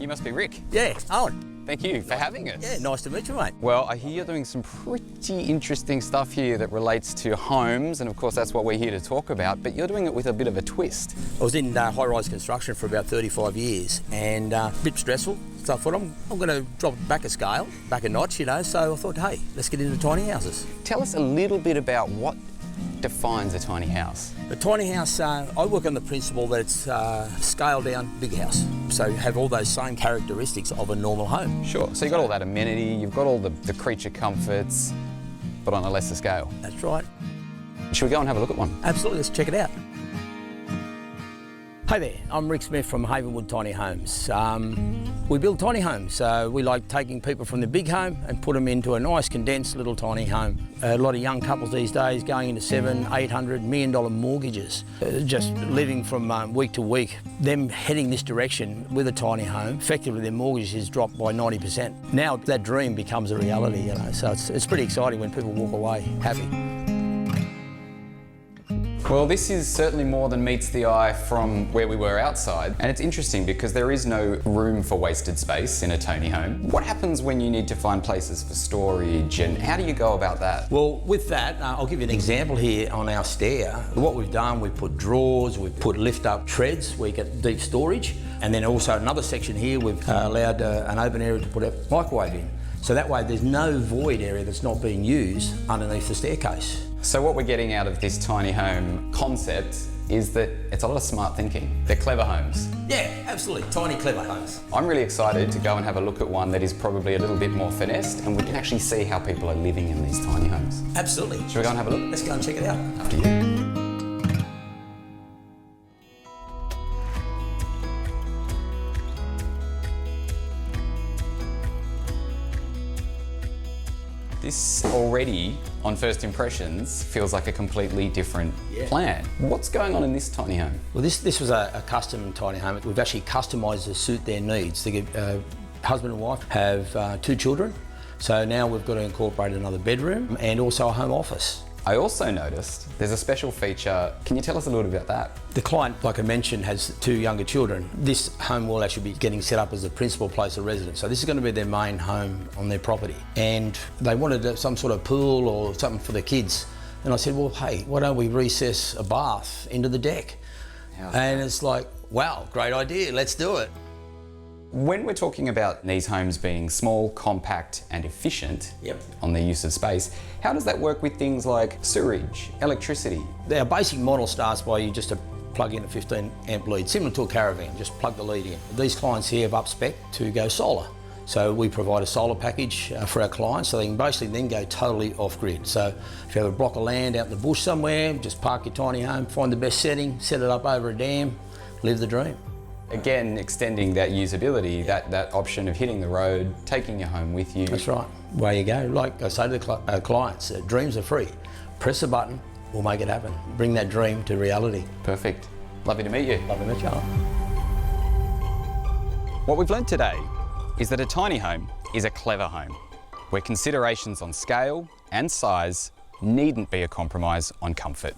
You must be Rick. Yeah, Owen. Thank you for having us. Yeah, nice to meet you, mate. Well, I hear you're doing some pretty interesting stuff here that relates to homes, and of course that's what we're here to talk about, but you're doing it with a bit of a twist. I was in high-rise construction for about 35 years and a bit stressful, so I thought I'm going to drop it back a scale, back a notch, you know, so I thought, hey, let's get into tiny houses. Tell us a little bit about what defines a tiny house. A tiny house, I work on the principle that it's scaled down big house, so you have all those same characteristics of a normal home. Sure, so you've got all that amenity, you've got all the creature comforts, but on a lesser scale. That's right. Should we go and have a look at one? Absolutely, let's check it out. Hey there, I'm Rick Smith from Havenwood Tiny Homes. We build tiny homes. We like taking people from the big home and put them into a nice condensed little tiny home. A lot of young couples these days going into $700, $800 million mortgages, just living from week to week. Them heading this direction with a tiny home, effectively their mortgage is dropped by 90%. Now that dream becomes a reality, you know, so it's pretty exciting when people walk away happy. Well, this is certainly more than meets the eye from where we were outside. And it's interesting because there is no room for wasted space in a tiny home. What happens when you need to find places for storage, and how do you go about that? Well, with that, I'll give you an example here on our stair. What we've done, we've put drawers, we've put lift-up treads where you get deep storage. And then also another section here, we've allowed an open area to put a microwave in. So that way there's no void area that's not being used underneath the staircase. So what we're getting out of this tiny home concept is that it's a lot of smart thinking. They're clever homes. Yeah, absolutely, tiny clever homes. I'm really excited to go and have a look at one that is probably a little bit more finessed, and we can actually see how people are living in these tiny homes. Absolutely. Should we go and have a look? Let's go and check it out. After you. This already, on first impressions, feels like a completely different plan. What's going on in this tiny home? Well, this was a custom tiny home. We've actually customised to suit their needs. The husband and wife have 2 children, so now we've got to incorporate another bedroom and also a home office. I also noticed there's a special feature. Can you tell us a little bit about that? The client, like I mentioned, has 2 younger children. This home will actually be getting set up as the principal place of residence. So this is going to be their main home on their property. And they wanted some sort of pool or something for the kids. And I said, well, hey, why don't we recess a bath into the deck? And it's like, wow, great idea, let's do it. When we're talking about these homes being small, compact and efficient on their use of space, how does that work with things like sewerage, electricity? Our basic model starts by you just to plug in a 15 amp lead, similar to a caravan, just plug the lead in. These clients here have up-spec to go solar. So we provide a solar package for our clients so they can basically then go totally off-grid. So if you have a block of land out in the bush somewhere, just park your tiny home, find the best setting, set it up over a dam, live the dream. Again, extending that usability, that option of hitting the road, taking your home with you. That's right. Away you go. Like I say to the clients, dreams are free. Press a button, we'll make it happen. Bring that dream to reality. Perfect. Lovely to meet you. Lovely to meet you. What we've learned today is that a tiny home is a clever home, where considerations on scale and size needn't be a compromise on comfort.